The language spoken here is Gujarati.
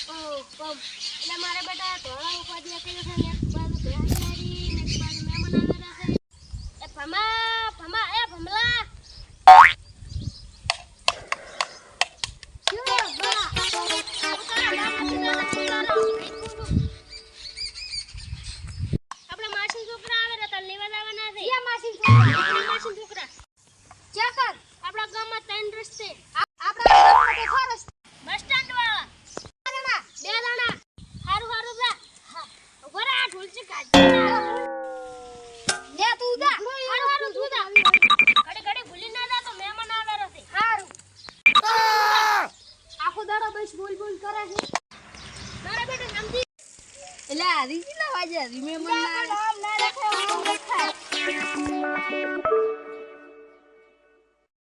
એટલે મારે બેટા ધોળા ઉપાધિ કરી છે ને એક બાજુ ભેંસવાળી ને એક બાજુ મહેમાન આવેલા છે. એ ભમા ભમા એ ભમલા આપણે માસી છોકરા આવે ને તાર લેવા જવાના છે. યા માસી છોકરા ચેક કર આપણા ગામમાં ત્રણ રસ્તે આપણા ગામમાં તો ખરો રસ્તે બસ સ્ટેન્ડ વાળા બે જણા હારું હારું જા ઉભા રહે ઢોલચી કાઢ લે તું જા હારું હારું તું જા ઘડી ઘડી ભૂલી ના જા તો મહેમાન આવેલો છે. હારું આખો દાડો બસ બોલ બોલ કરે છે મારા બેટા સમજી એટલે આ રીતી ના વાજે રીમે મન ના નામ ના રાખે આમ દેખાય